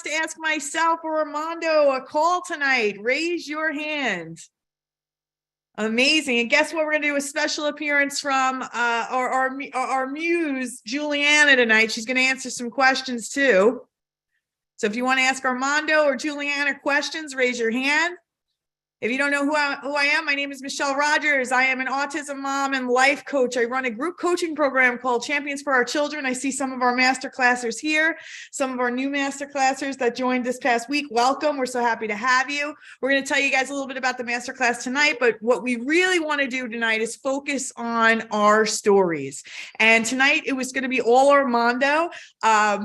to ask myself or Armando a call tonight? Raise your hand. Amazing. And guess what? We're going to do a special appearance from our muse, Juliana, tonight. She's going to answer some questions too. So if you want to ask Armando or Juliana questions, raise your hand. If you don't know who I am, my name is Michelle Rogers. I am an autism mom and life coach. I run a group coaching program called Champions for Our Children. I see some of our master classers here, some of our new master classers that joined this past week. Welcome. We're so happy to have you. We're going to tell you guys a little bit about the master class tonight, but what we really want to do tonight is focus on our stories. And tonight it was going to be all Armando.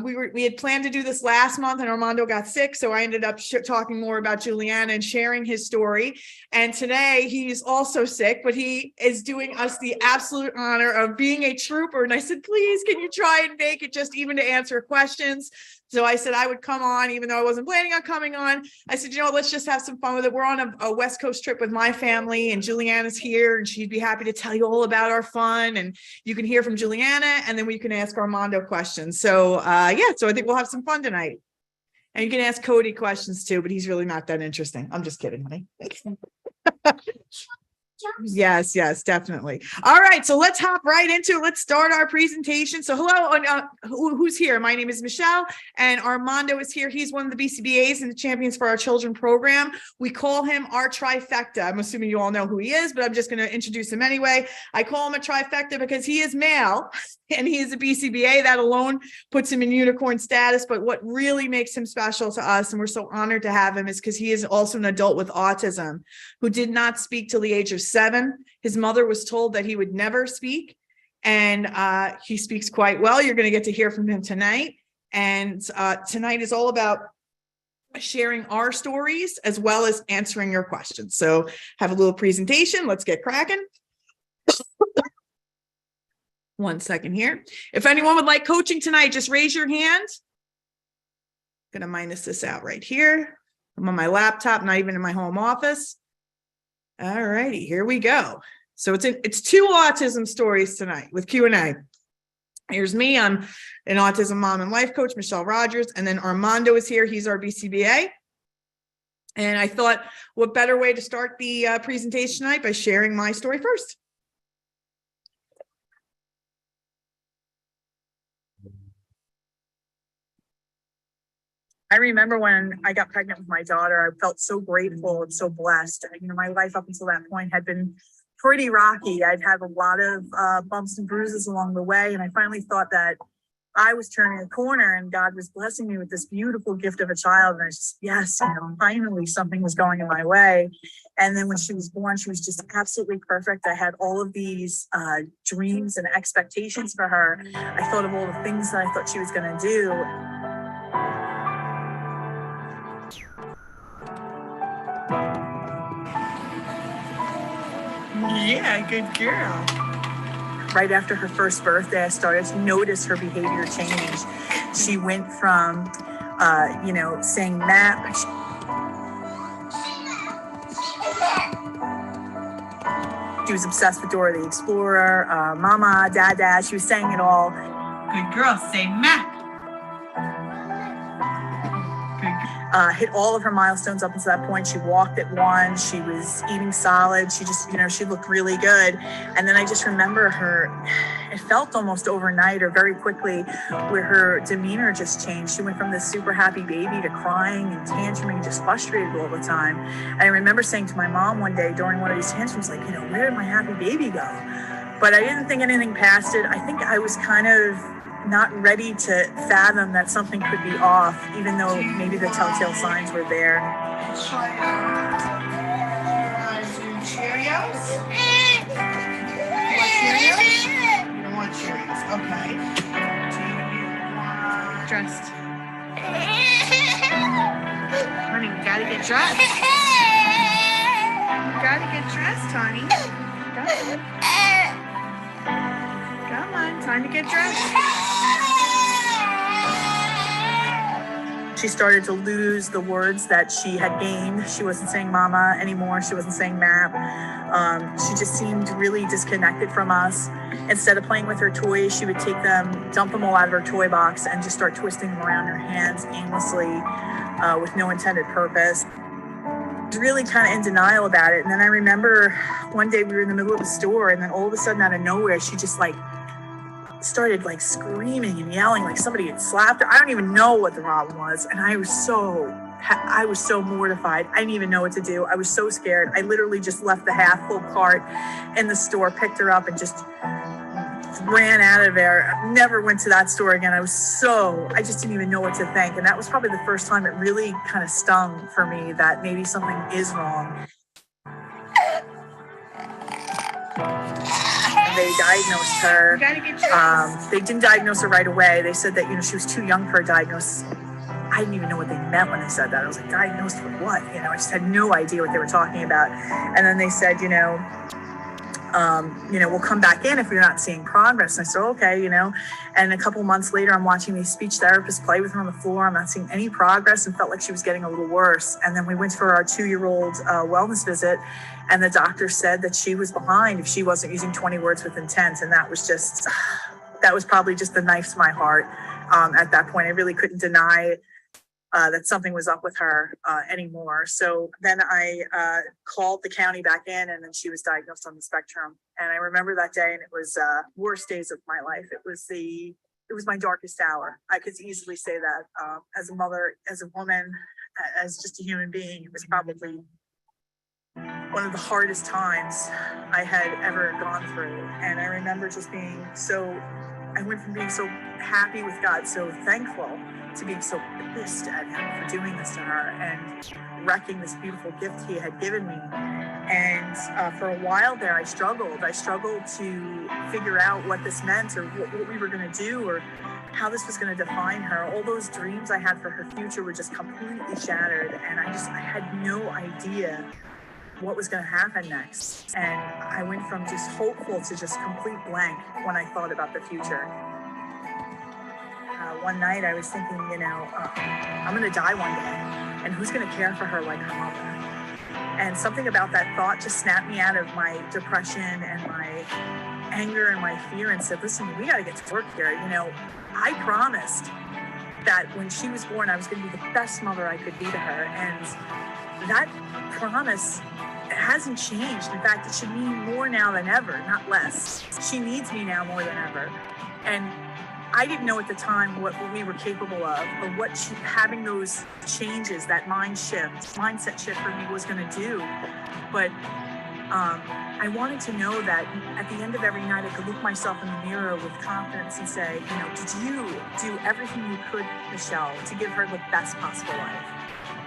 We had planned to do this last month and Armando got sick, so I ended up talking more about Juliana and sharing his story. And today he's also sick, but he is doing us the absolute honor of being a trooper. And I said, please, can you try and make it just even to answer questions? So I said I would come on, even though I wasn't planning on coming on. I said, you know, let's just have some fun with it. We're on a West Coast trip with my family, and Juliana's here, and she'd be happy to tell you all about our fun. And you can hear from Juliana, and then we can ask Armando questions. So so I think we'll have some fun tonight. And you can ask Cody questions too, but he's really not that interesting. I'm just kidding, honey. Yes, definitely. All right, so let's hop right into it. Let's start our presentation. So hello, who's here? My name is Michelle, and Armando is here. He's one of the BCBAs in the Champions for Our Children program. We call him our trifecta. I'm assuming you all know who he is, but I'm just going to introduce him anyway. I call him a trifecta because he is male, and he is a BCBA. That alone puts him in unicorn status, but what really makes him special to us, and we're so honored to have him, is because he is also an adult with autism who did not speak till the age of 7. His mother was told that he would never speak, and he speaks quite well. You're going to get to hear from him tonight. And tonight is all about sharing our stories as well as answering your questions. So have a little presentation. Let's get cracking. 1 second here. If anyone would like coaching tonight, just raise your hand. I'm going to minus this out right here. I'm on my laptop, not even in my home office. All righty, here we go. So it's 2 autism stories tonight with Q&A. Here's me. I'm an autism mom and life coach, Michelle Rogers, and then Armando is here. He's our BCBA. And I thought, what better way to start the presentation tonight by sharing my story first. I remember when I got pregnant with my daughter, I felt so grateful and so blessed. You know, my life up until that point had been pretty rocky. I'd had a lot of bumps and bruises along the way. And I finally thought that I was turning a corner and God was blessing me with this beautiful gift of a child. And I was just, yes, you know, finally something was going in my way. And then when she was born, she was just absolutely perfect. I had all of these dreams and expectations for her. I thought of all the things that I thought she was going to do. Yeah, good girl. Right after her first birthday, I started to notice her behavior change. She went from, saying map. She was obsessed with Dora the Explorer, Mama, Dada. She was saying it all. Good girl, say map. Hit all of her milestones up until that point. She walked at 1. She was eating solid. She just, she looked really good. And then I just remember her, it felt almost overnight or very quickly where her demeanor just changed. She went from this super happy baby to crying and tantruming, just frustrated all the time. And I remember saying to my mom one day during one of these tantrums, like, where did my happy baby go? But I didn't think anything past it. I think I was kind of not ready to fathom that something could be off, even though maybe the telltale signs were there. Cheerios? You want Cheerios? You don't want Cheerios. Okay. Do you want dressed? Honey, we gotta get dressed. You gotta get dressed, honey. Come on, time to get dressed. She started to lose the words that she had gained. She wasn't saying mama anymore. She wasn't saying map. She just seemed really disconnected from us. Instead of playing with her toys, she would take them, dump them all out of her toy box, and just start twisting them around her hands aimlessly. with no intended purpose. Really kind of in denial about it. And then I remember one day we were in the middle of the store, and then all of a sudden out of nowhere, she just like started like screaming and yelling like somebody had slapped her. I don't even know what the problem was. And I was so mortified. I didn't even know what to do. I was so scared. I literally just left the half full cart in the store, picked her up, and just ran out of there. Never went to that store again. I just didn't even know what to think. And that was probably the first time it really kind of stung for me that maybe something is wrong. They diagnosed her. They didn't diagnose her right away. They said that, she was too young for a diagnosis. I didn't even know what they meant when they said that. I was like, diagnosed for what? I just had no idea what they were talking about. And then they said, we'll come back in if you're not seeing progress. And I said, okay, and a couple months later, I'm watching these speech therapists play with her on the floor. I'm not seeing any progress and felt like she was getting a little worse. And then we went for our 2-year-old wellness visit, and the doctor said that she was behind if she wasn't using 20 words with intent. And that was probably just the knife to my heart. At that point, I really couldn't deny that something was up with her anymore. So then I called the county back in, and then she was diagnosed on the spectrum. And I remember that day, and it was worst days of my life. It was my darkest hour. I could easily say that as a mother, as a woman, as just a human being. It was probably one of the hardest times I had ever gone through. And I remember just I went from being so happy with God, so thankful, to being so pissed at him for doing this to her and wrecking this beautiful gift he had given me. And for a while there, I struggled to figure out what this meant, or what we were going to do, or how this was going to define her. All those dreams I had for her future were just completely shattered, and I had no idea what was going to happen next. And I went from just hopeful to just complete blank when I thought about the future. One night I was thinking, I'm going to die one day, and who's going to care for her like her mother? And something about that thought just snapped me out of my depression and my anger and my fear and said, listen, we got to get to work here. I promised that when she was born, I was going to be the best mother I could be to her. And that promise hasn't changed. In fact, it should mean more now than ever, not less. She needs me now more than ever. And I didn't know at the time what we were capable of, or what having those changes, that mindset shift for me was going to do. But I wanted to know that at the end of every night, I could look myself in the mirror with confidence and say, did you do everything you could, Michelle, to give her the best possible life?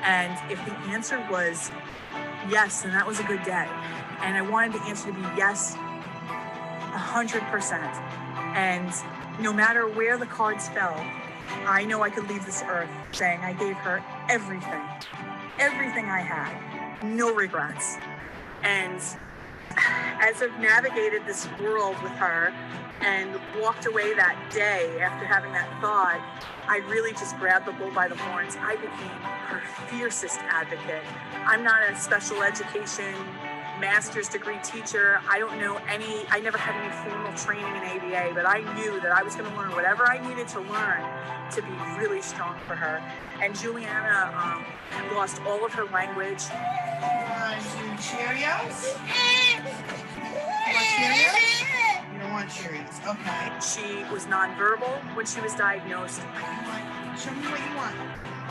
And if the answer was yes, then that was a good day. And I wanted the answer to be yes, 100%. And no matter where the cards fell, I know I could leave this earth saying I gave her everything I had, no regrets. And as I've navigated this world with her and walked away that day after having that thought, I really just grabbed the bull by the horns. I became her fiercest advocate. I'm not a special education master's degree teacher. I never had any formal training in ABA, but I knew that I was going to learn whatever I needed to learn to be really strong for her. And Juliana lost all of her language. Cheerios? You want Cheerios? You don't want Cheerios. Okay. She was nonverbal when she was diagnosed. Show me what you want.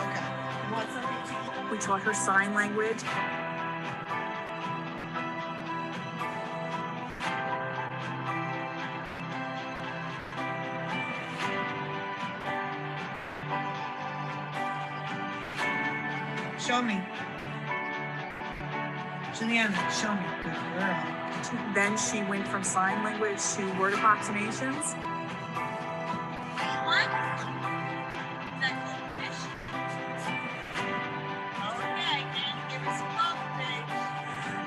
Okay. You want something? We taught her sign language. Show me. Juliana, show me. Good girl. Then she went from sign language to word approximations.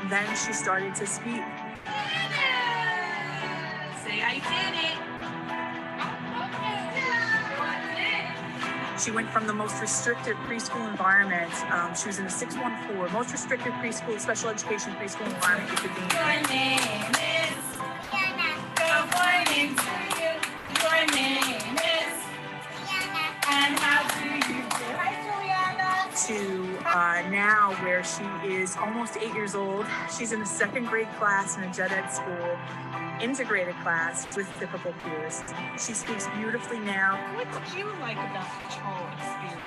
Then she started to speak. Say I did it. She went from the most restrictive preschool environment. She was in a 614, most restrictive preschool, special education preschool environment you could be in. Your name is Diana. Good morning to you. Your name is Diana. And how do you do? Hi, Juliana. to now where she is almost 8 years old. She's in a second grade class in a gen ed school, integrated class with typical peers. She speaks beautifully now. What did you like about the control experience?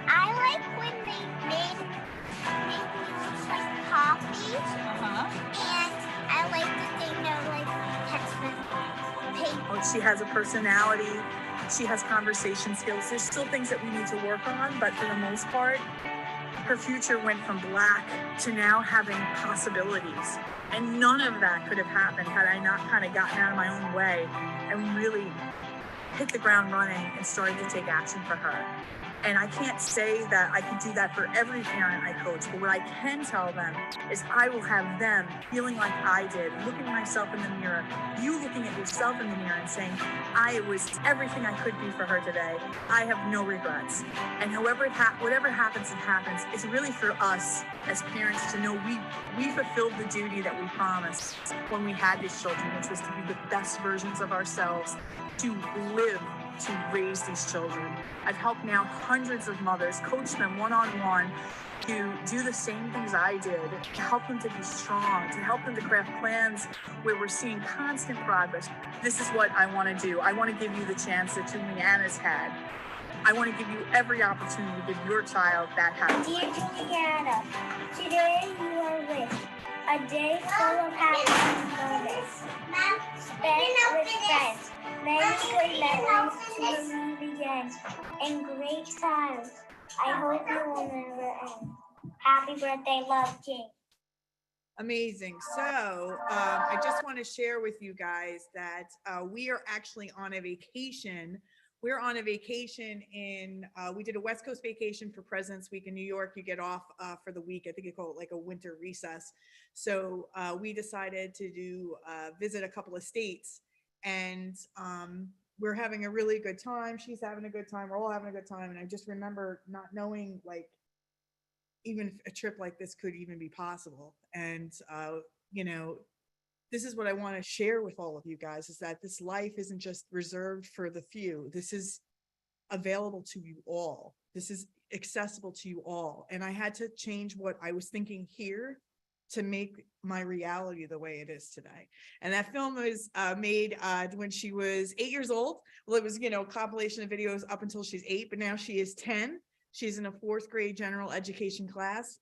I like when they made me like coffee, and I like that they know like textbook paper. She has a personality. She has conversation skills. There's still things that we need to work on, but for the most part, her future went from black to now having possibilities. And none of that could have happened had I not kind of gotten out of my own way and really hit the ground running and started to take action for her. And I can't say that I can do that for every parent I coach, but what I can tell them is I will have them feeling like I did, looking myself in the mirror, you looking at yourself in the mirror and saying, I was everything I could be for her today. I have no regrets. And whatever happens, it happens. It's really for us as parents to know we fulfilled the duty that we promised when we had these children, which was to be the best versions of ourselves, to live, to raise these children. I've helped now hundreds of mothers, coach them one-on-one to do the same things I did, to help them to be strong, to help them to craft plans where we're seeing constant progress. This is what I want to do. I want to give you the chance that Juliana's had. I want to give you every opportunity to give your child that happiness. Dear Juliana, today you are with a day full of happiness moments spent with friends. Many good memories to meet again, and great times. I hope you will never end. Happy birthday, Love King. Amazing. So I just want to share with you guys that we are actually on a vacation. We're on a vacation we did a West Coast vacation for President's Week in New York. You get off for the week. I think you call it like a winter recess. So we decided to visit a couple of states. And we're having a really good time. She's having a good time. We're all having a good time. And I just remember not knowing like even a trip like this could even be possible. And, this is what I want to share with all of you guys is that this life isn't just reserved for the few. This is available to you all. This is accessible to you all. And I had to change what I was thinking here to make my reality the way it is today. And that film was made when she was 8 years old. Well, it was, a compilation of videos up until she's 8, but now she is 10. She's in a 4th grade general education class.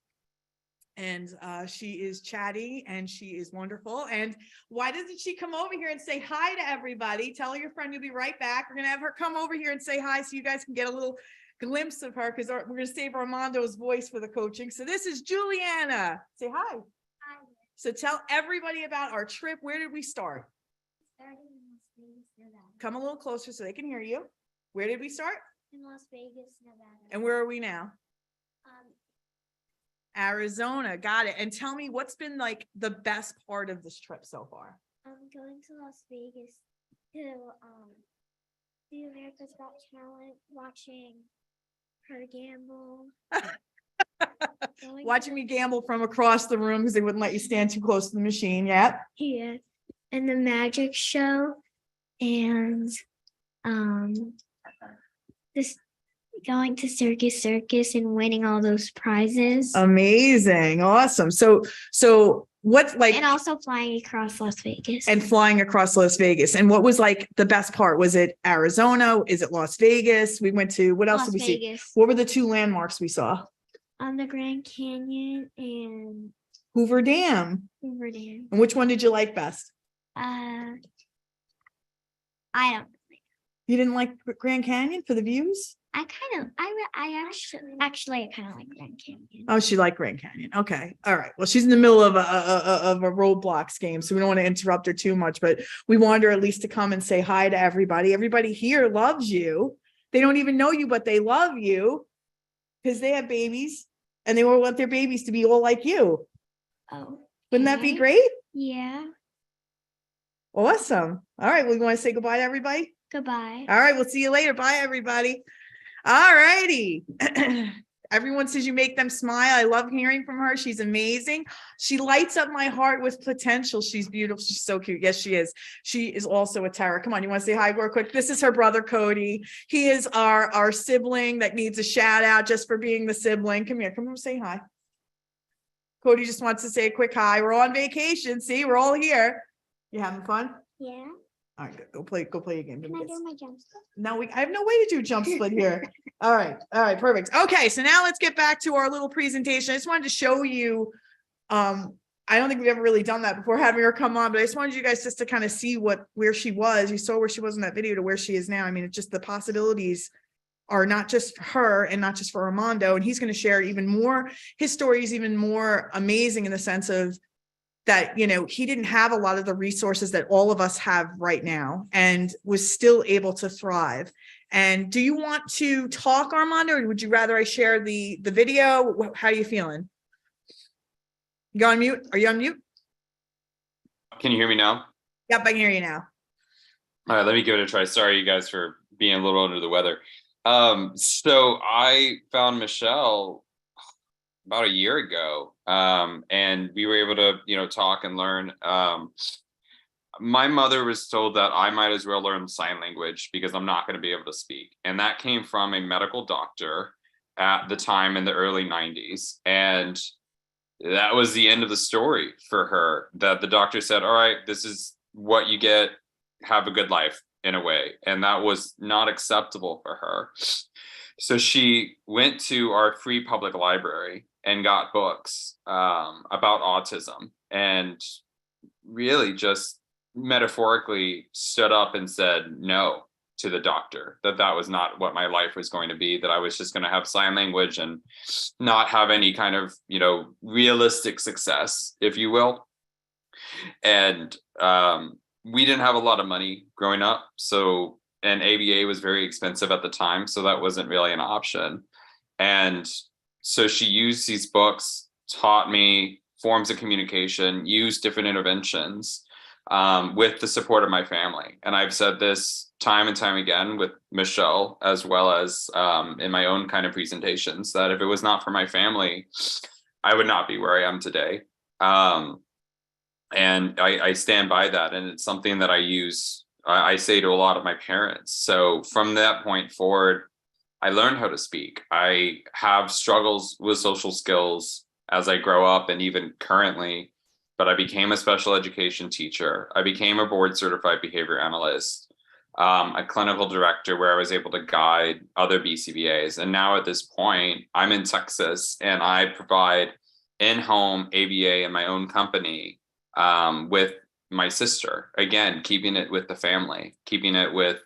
And she is chatty and she is wonderful. And why doesn't she come over here and say hi to everybody? Tell your friend you'll be right back. We're going to have her come over here and say hi so you guys can get a little glimpse of her because we're going to save Armando's voice for the coaching. So this is Juliana. Say hi. Hi. So tell everybody about our trip. Where did we start? Starting in Las Vegas, Nevada. Come a little closer so they can hear you. Where did we start? In Las Vegas, Nevada. And where are we now? Um, Arizona. Got it. And tell me what's been like the best part of this trip so far? I'm going to Las Vegas to see America's Got Talent, watching her gamble. Watching me gamble from across the room because they wouldn't let you stand too close to the machine. Yeah. Yeah. And the magic show and this going to Circus and winning all those prizes. Amazing. Awesome. So what's like And also flying across Las Vegas. and flying across Las Vegas. And what was like the best part? Was it Arizona? Is it Las Vegas? We went to, what else Las did we see? Vegas. What were the 2 landmarks we saw? On the Grand Canyon and Hoover Dam. Hoover Dam. And which one did you like best? I don't. You didn't like Grand Canyon for the views? I actually kind of like Grand Canyon. Oh, she liked Grand Canyon. Okay. All right. Well, she's in the middle of a Roblox game, so we don't want to interrupt her too much, but we want her at least to come and say hi to everybody. Everybody here loves you. They don't even know you, but they love you because they have babies and they want their babies to be all like you. Oh. Wouldn't that be okay. great? Yeah. Awesome. All right. We want to say goodbye to everybody. Goodbye. All right. We'll see you later. Bye, everybody. All righty. Everyone says you make them smile. I love hearing from her. She's amazing. She lights up my heart with potential. She's beautiful. She's so cute. Yes, she is. She is also a terror. Come on, you want to say hi real quick? This is her brother, Cody. He is our sibling that needs a shout out just for being the sibling. Come here. Come over, say hi. Cody just wants to say a quick hi. We're on vacation. See, we're all here. You having fun? Yeah. All right, go play a game. Can I do my jump split? No, I have no way to do jump split here. All right, perfect. Okay, so now let's get back to our little presentation. I just wanted to show you, I don't think we've ever really done that before having her come on, but I just wanted you guys just to kind of see where she was. You saw where she was in that video to where she is now. I mean, it's just the possibilities are not just for her and not just for Armando, and he's going to share even more. His story is even more amazing in the sense of that, you know, he didn't have a lot of the resources that all of us have right now and was still able to thrive. And do you want to talk, Armando, or would you rather I share the video? How are you feeling? You on mute? Are you on mute? Can you hear me now? Yep, I can hear you now. All right, let me give it a try. Sorry, you guys, for being a little under the weather. So I found Michelle about a year ago, and we were able to, you know, talk and learn. My mother was told that I might as well learn sign language because I'm not going to be able to speak. And that came from a medical doctor at the time in the early 90s. And that was the end of the story for her, that the doctor said, all right, this is what you get. Have a good life, in a way. And that was not acceptable for her. So she went to our free public library and got books about autism, and really just metaphorically stood up and said no to the doctor, that was not what my life was going to be, that I was just going to have sign language and not have any kind of, you know, realistic success, if you will. And we didn't have a lot of money growing up, so, and ABA was very expensive at the time, so that wasn't really an option. And so she used these books, taught me forms of communication, used different interventions with the support of my family. And I've said this time and time again with Michelle, as well as in my own kind of presentations, that if it was not for my family, I would not be where I am today. And I stand by that. And it's something that I say to a lot of my parents. So from that point forward, I learned how to speak. I have struggles with social skills as I grow up and even currently, but I became a special education teacher. I became a board certified behavior analyst, a clinical director where I was able to guide other BCBAs. And now at this point, I'm in Texas and I provide in-home ABA in my own company with my sister, again, keeping it with the family, keeping it with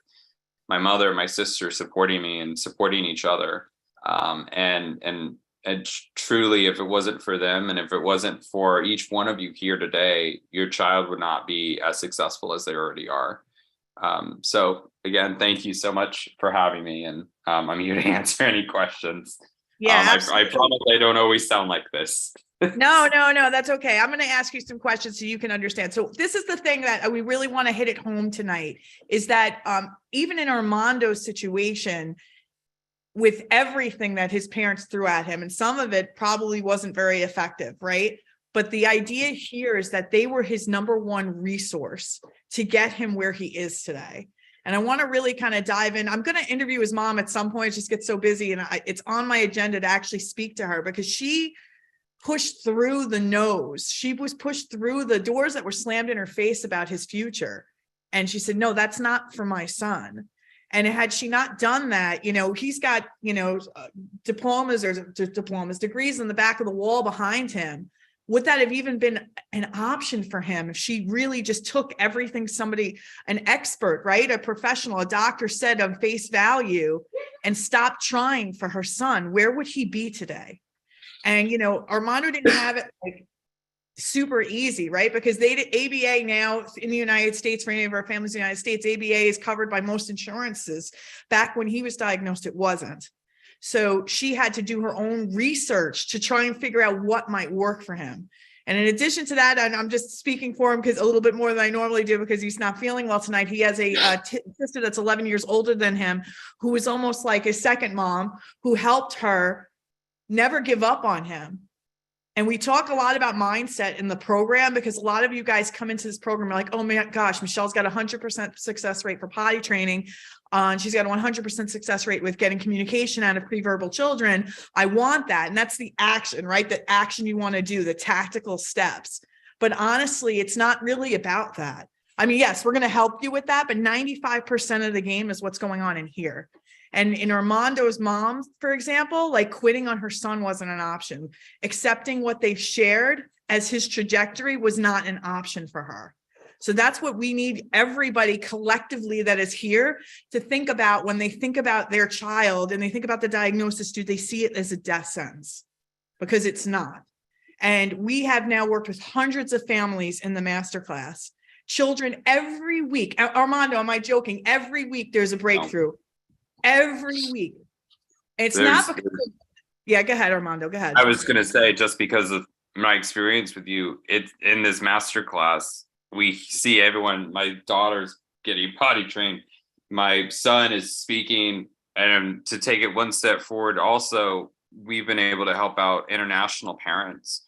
my mother, my sister, supporting me and supporting each other. And truly, if it wasn't for them, and if it wasn't for each one of you here today, your child would not be as successful as they already are. So again, thank you so much for having me. And I'm here to answer any questions. Yeah, I promise I don't always sound like this. No, that's okay. I'm going to ask you some questions so you can understand. So this is the thing that we really want to hit it home tonight, is that even in Armando's situation, with everything that his parents threw at him, and some of it probably wasn't very effective, right? But the idea here is that they were his number one resource to get him where he is today. And I want to really kind of dive in. I'm going to interview his mom at some point. It just gets so busy, and it's on my agenda to actually speak to her, because she pushed through the no's. She was pushed through the doors that were slammed in her face about his future. And she said, no, that's not for my son. And had she not done that, you know, he's got, you know, degrees in the back of the wall behind him. Would that have even been an option for him if she really just took everything an expert, right? A professional, a doctor said on face value, and stopped trying for her son? Where would he be today? And, you know, Armando didn't have it like super easy, right? Because ABA now in the United States, for any of our families in the United States, ABA is covered by most insurances. Back when he was diagnosed, it wasn't. So she had to do her own research to try and figure out what might work for him. And in addition to that, and I'm just speaking for him because a little bit more than I normally do, because he's not feeling well tonight. He has a sister that's 11 years older than him, who is almost like his second mom, who helped her never give up on him. And we talk a lot about mindset in the program, because a lot of you guys come into this program like, oh my gosh, Michelle's got 100% success rate for potty training. She's got a 100% success rate with getting communication out of pre-verbal children. I want that. And that's the action, right? The action you want to do, the tactical steps. But honestly, it's not really about that. I mean, yes, we're going to help you with that, but 95% of the game is what's going on in here. And in Armando's mom, for example, like quitting on her son wasn't an option. Accepting what they've shared as his trajectory was not an option for her. So that's what we need everybody collectively that is here to think about when they think about their child and they think about the diagnosis. Do they see it as a death sentence? Because it's not. And we have now worked with hundreds of families in the masterclass. Children every week. Armando, am I joking? Every week there's a breakthrough. Every week. It's not because yeah, go ahead, Armando. Go ahead. I was going to say, just because of my experience with you, it's in this master class, we see everyone. My daughter's getting potty trained. My son is speaking. And to take it one step forward, also, we've been able to help out international parents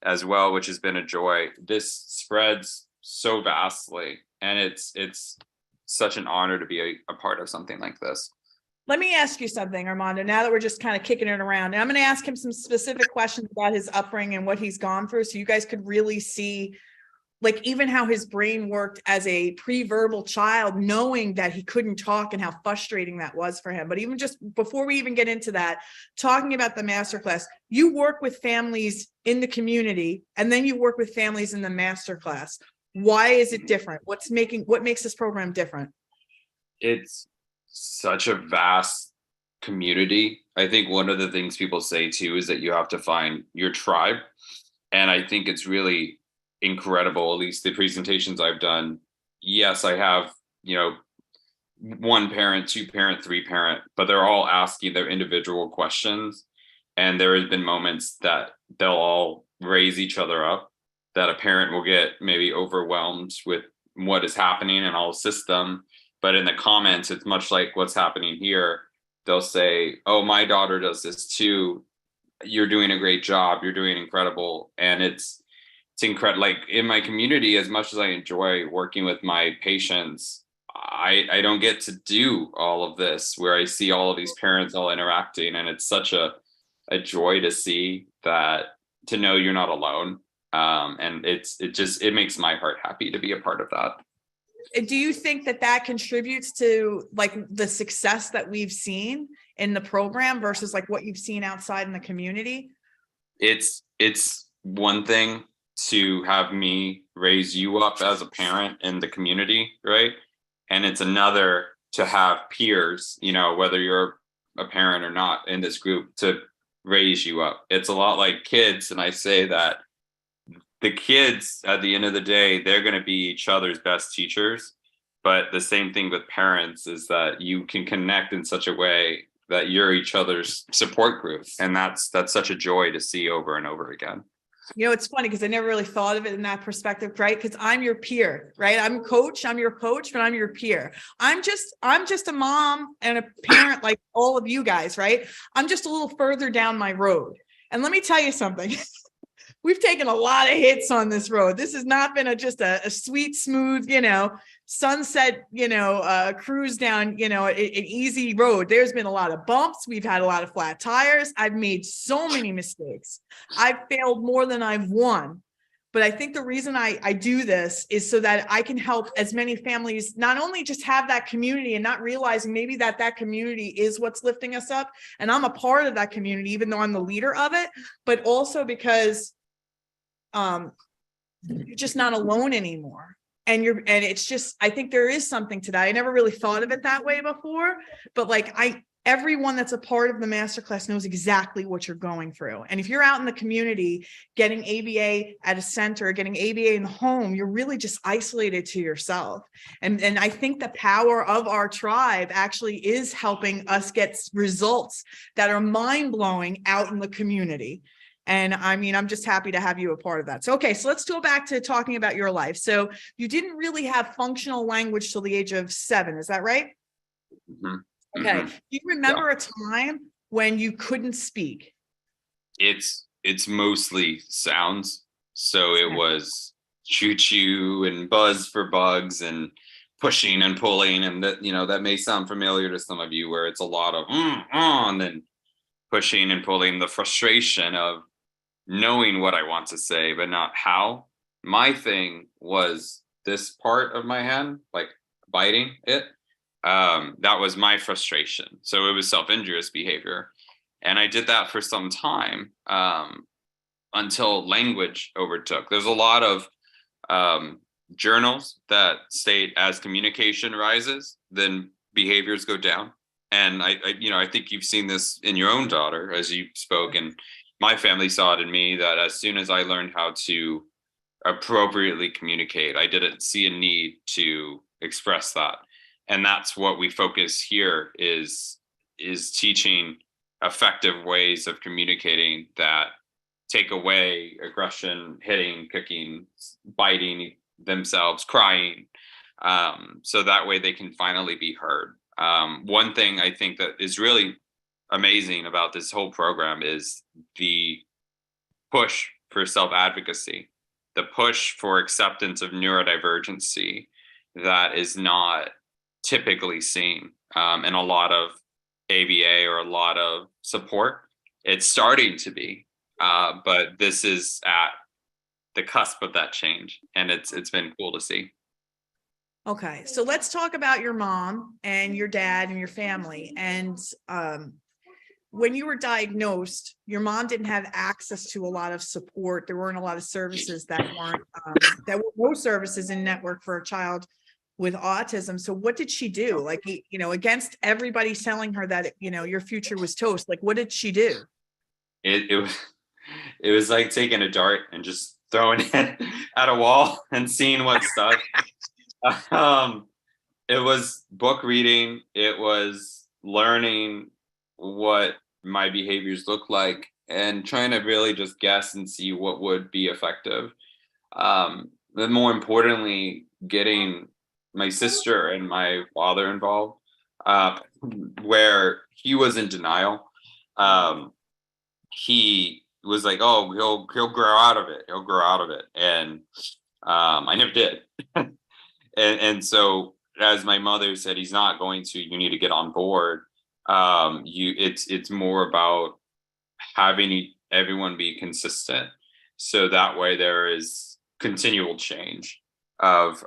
as well, which has been a joy. This spreads so vastly, and it's such an honor to be a part of something like this. Let me ask you something, Armando, now that we're just kind of kicking it around. And I'm going to ask him some specific questions about his upbringing and what he's gone through, so you guys could really see, like, even how his brain worked as a pre-verbal child, knowing that he couldn't talk and how frustrating that was for him. But even just before we even get into that, talking about the masterclass, you work with families in the community, and then you work with families in the masterclass. Why is it different? What makes this program different? It's such a vast community. I think one of the things people say too is that you have to find your tribe. And I think it's really incredible, at least the presentations I've done. Yes, I have, one parent, two parent, three parent, but they're all asking their individual questions. And there has been moments that they'll all raise each other up, that a parent will get maybe overwhelmed with what is happening, and I'll assist them. But in the comments, it's much like what's happening here. They'll say, oh, my daughter does this too. You're doing a great job. You're doing incredible. And it's incredible. Like, in my community, as much as I enjoy working with my patients, I don't get to do all of this where I see all of these parents all interacting. And it's such a joy to see that, to know you're not alone. And it makes my heart happy to be a part of that. Do you think that contributes to, like, the success that we've seen in the program versus like what you've seen outside in the community? It's one thing to have me raise you up as a parent in the community, right? And it's another to have peers, whether you're a parent or not in this group, to raise you up. It's a lot like kids. And I say that the kids, at the end of the day, they're going to be each other's best teachers. But the same thing with parents is that you can connect in such a way that you're each other's support group. And that's such a joy to see over and over again. It's funny because I never really thought of it in that perspective, right? Because I'm your peer, right? I'm your coach, but I'm your peer. I'm just a mom and a parent like all of you guys, right? I'm just a little further down my road. And let me tell you something. We've taken a lot of hits on this road. This has not been just a sweet, smooth, sunset, cruise down, an easy road. There's been a lot of bumps. We've had a lot of flat tires. I've made so many mistakes. I've failed more than I've won. But I think the reason I do this is so that I can help as many families not only just have that community and not realizing maybe that community is what's lifting us up. And I'm a part of that community, even though I'm the leader of it, but also because you're just not alone anymore. And it's just, I think there is something to that. I never really thought of it that way before, but like everyone that's a part of the masterclass knows exactly what you're going through. And if you're out in the community getting ABA at a center, getting ABA in the home, you're really just isolated to yourself. And I think the power of our tribe actually is helping us get results that are mind-blowing out in the community. And I mean, I'm just happy to have you a part of that. So, okay, so let's go back to talking about your life. So you didn't really have functional language till the age of 7. Is that right? Mm-hmm. Okay. Do you remember a time when you couldn't speak? it's mostly sounds. So it was choo choo and buzz for bugs and pushing and pulling, and that, you know, that may sound familiar to some of you, where it's a lot of and then pushing and pulling, the frustration of knowing what I want to say but not how. My thing was this part of my hand, like biting it. That was my frustration. So it was self-injurious behavior, and I did that for some time, until language overtook. There's a lot of journals that state as communication rises, then behaviors go down. And I think you've seen this in your own daughter as you spoke, and my family saw it in me, that as soon as I learned how to appropriately communicate, I didn't see a need to express that. And that's what we focus here is teaching effective ways of communicating that take away aggression, hitting, kicking, biting themselves, crying, so that way they can finally be heard. One thing I think that is really amazing about this whole program is the push for self-advocacy, the push for acceptance of neurodivergency that is not typically seen in a lot of ABA or a lot of support. It's starting to be, but this is at the cusp of that change, and it's been cool to see. Okay, so let's talk about your mom and your dad and your family. And when you were diagnosed, your mom didn't have access to a lot of support. There weren't a lot of services that weren't, there were no services in network for a child with autism. So what did she do? Like, you know, against everybody telling her that, you know, your future was toast. Like, what did she do? It was like taking a dart and just throwing it at a wall and seeing what stuck. It was book reading. It was learning what my behaviors look like and trying to really just guess and see what would be effective. Then more importantly, getting my sister and my father involved, where he was in denial. He was like, "Oh, he'll grow out of it. He'll grow out of it," and I never did. And so, as my mother said, he's not going to. You need to get on board. It's more about having everyone be consistent, so that way there is continual change of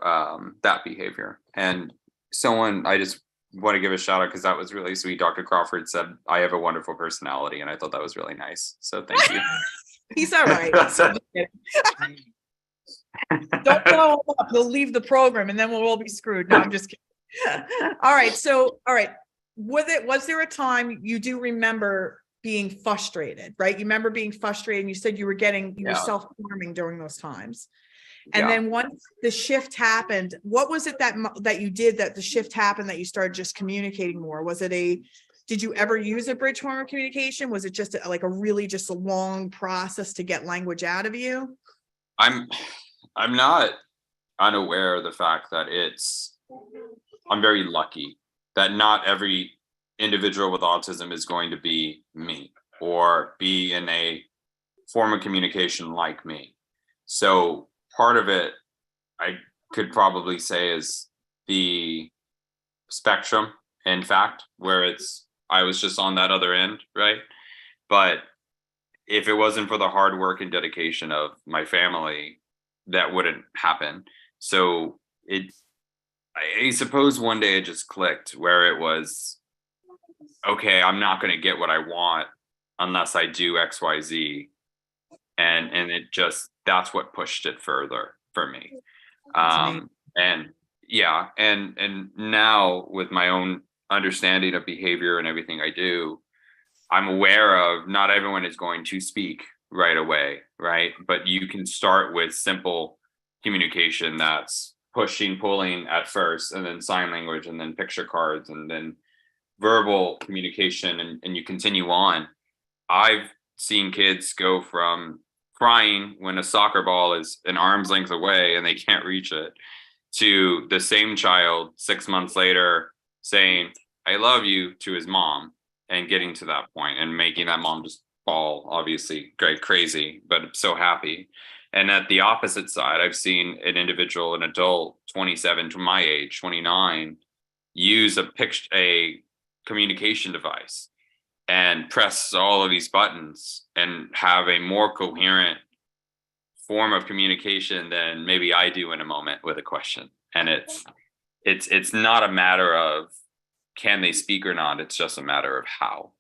that behavior. And someone I just want to give a shout out, because that was really sweet. Dr. Crawford said, "I have a wonderful personality," and I thought that was really nice. So thank you. He's all right. Don't blow him up. He'll leave the program and then we'll all be screwed. No, I'm just kidding. All right. So, all right. Was there a time you do remember being frustrated, right? You remember being frustrated, and you said you were self-harming during those times. And then once the shift happened, what was it that you did, that the shift happened, that you started just communicating more? Did you ever use a bridge form of communication? Was it just like a long process to get language out of you? I'm not unaware of the fact that I'm very lucky that not every individual with autism is going to be me or be in a form of communication like me. So part of it, I could probably say, is the spectrum, in fact, where I was just on that other end, right? But if it wasn't for the hard work and dedication of my family, that wouldn't happen. So I suppose one day it just clicked, where it was, okay, I'm not going to get what I want unless I do X, Y, Z. And it just, that's what pushed it further for me. And yeah. And now with my own understanding of behavior and everything I do, I'm aware of not everyone is going to speak right away, right? But you can start with simple communication that's pushing, pulling at first, and then sign language, and then picture cards, and then verbal communication, and you continue on. I've seen kids go from crying when a soccer ball is an arm's length away and they can't reach it, to the same child 6 months later saying, "I love you," to his mom, and getting to that point and making that mom just ball, obviously, great, crazy, but I'm so happy. And at the opposite side, I've seen an individual, an adult, 27 to my age, 29, use a communication device and press all of these buttons and have a more coherent form of communication than maybe I do in a moment with a question. And it's not a matter of can they speak or not, it's just a matter of how.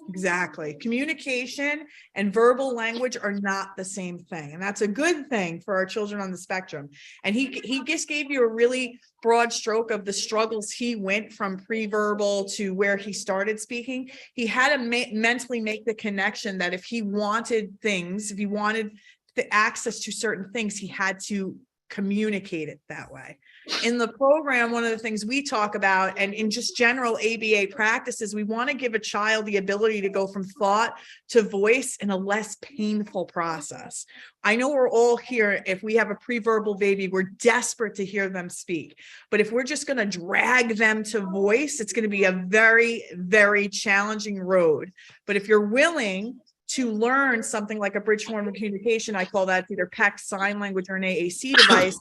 Exactly. Communication and verbal language are not the same thing. And that's a good thing for our children on the spectrum. And he just gave you a really broad stroke of the struggles he went from pre-verbal to where he started speaking. He had to mentally make the connection that if he wanted things, if he wanted the access to certain things, he had to communicate it that way. In the program, one of the things we talk about, and in just general ABA practices, we want to give a child the ability to go from thought to voice in a less painful process. I know we're all here, if we have a pre-verbal baby, we're desperate to hear them speak. But if we're just going to drag them to voice, it's going to be a very, very challenging road. But if you're willing to learn something like a bridge form of communication, I call that either PEC, sign language, or an AAC device.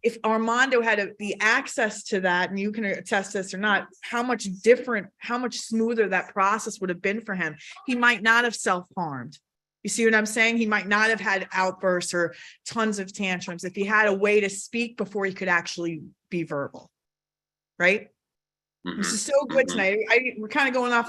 If Armando had the access to that, and you can attest this or not, how much different, how much smoother that process would have been for him. He might not have self-harmed. You see what I'm saying? He might not have had outbursts or tons of tantrums if he had a way to speak before he could actually be verbal. Right? This is so good tonight. We're kind of going off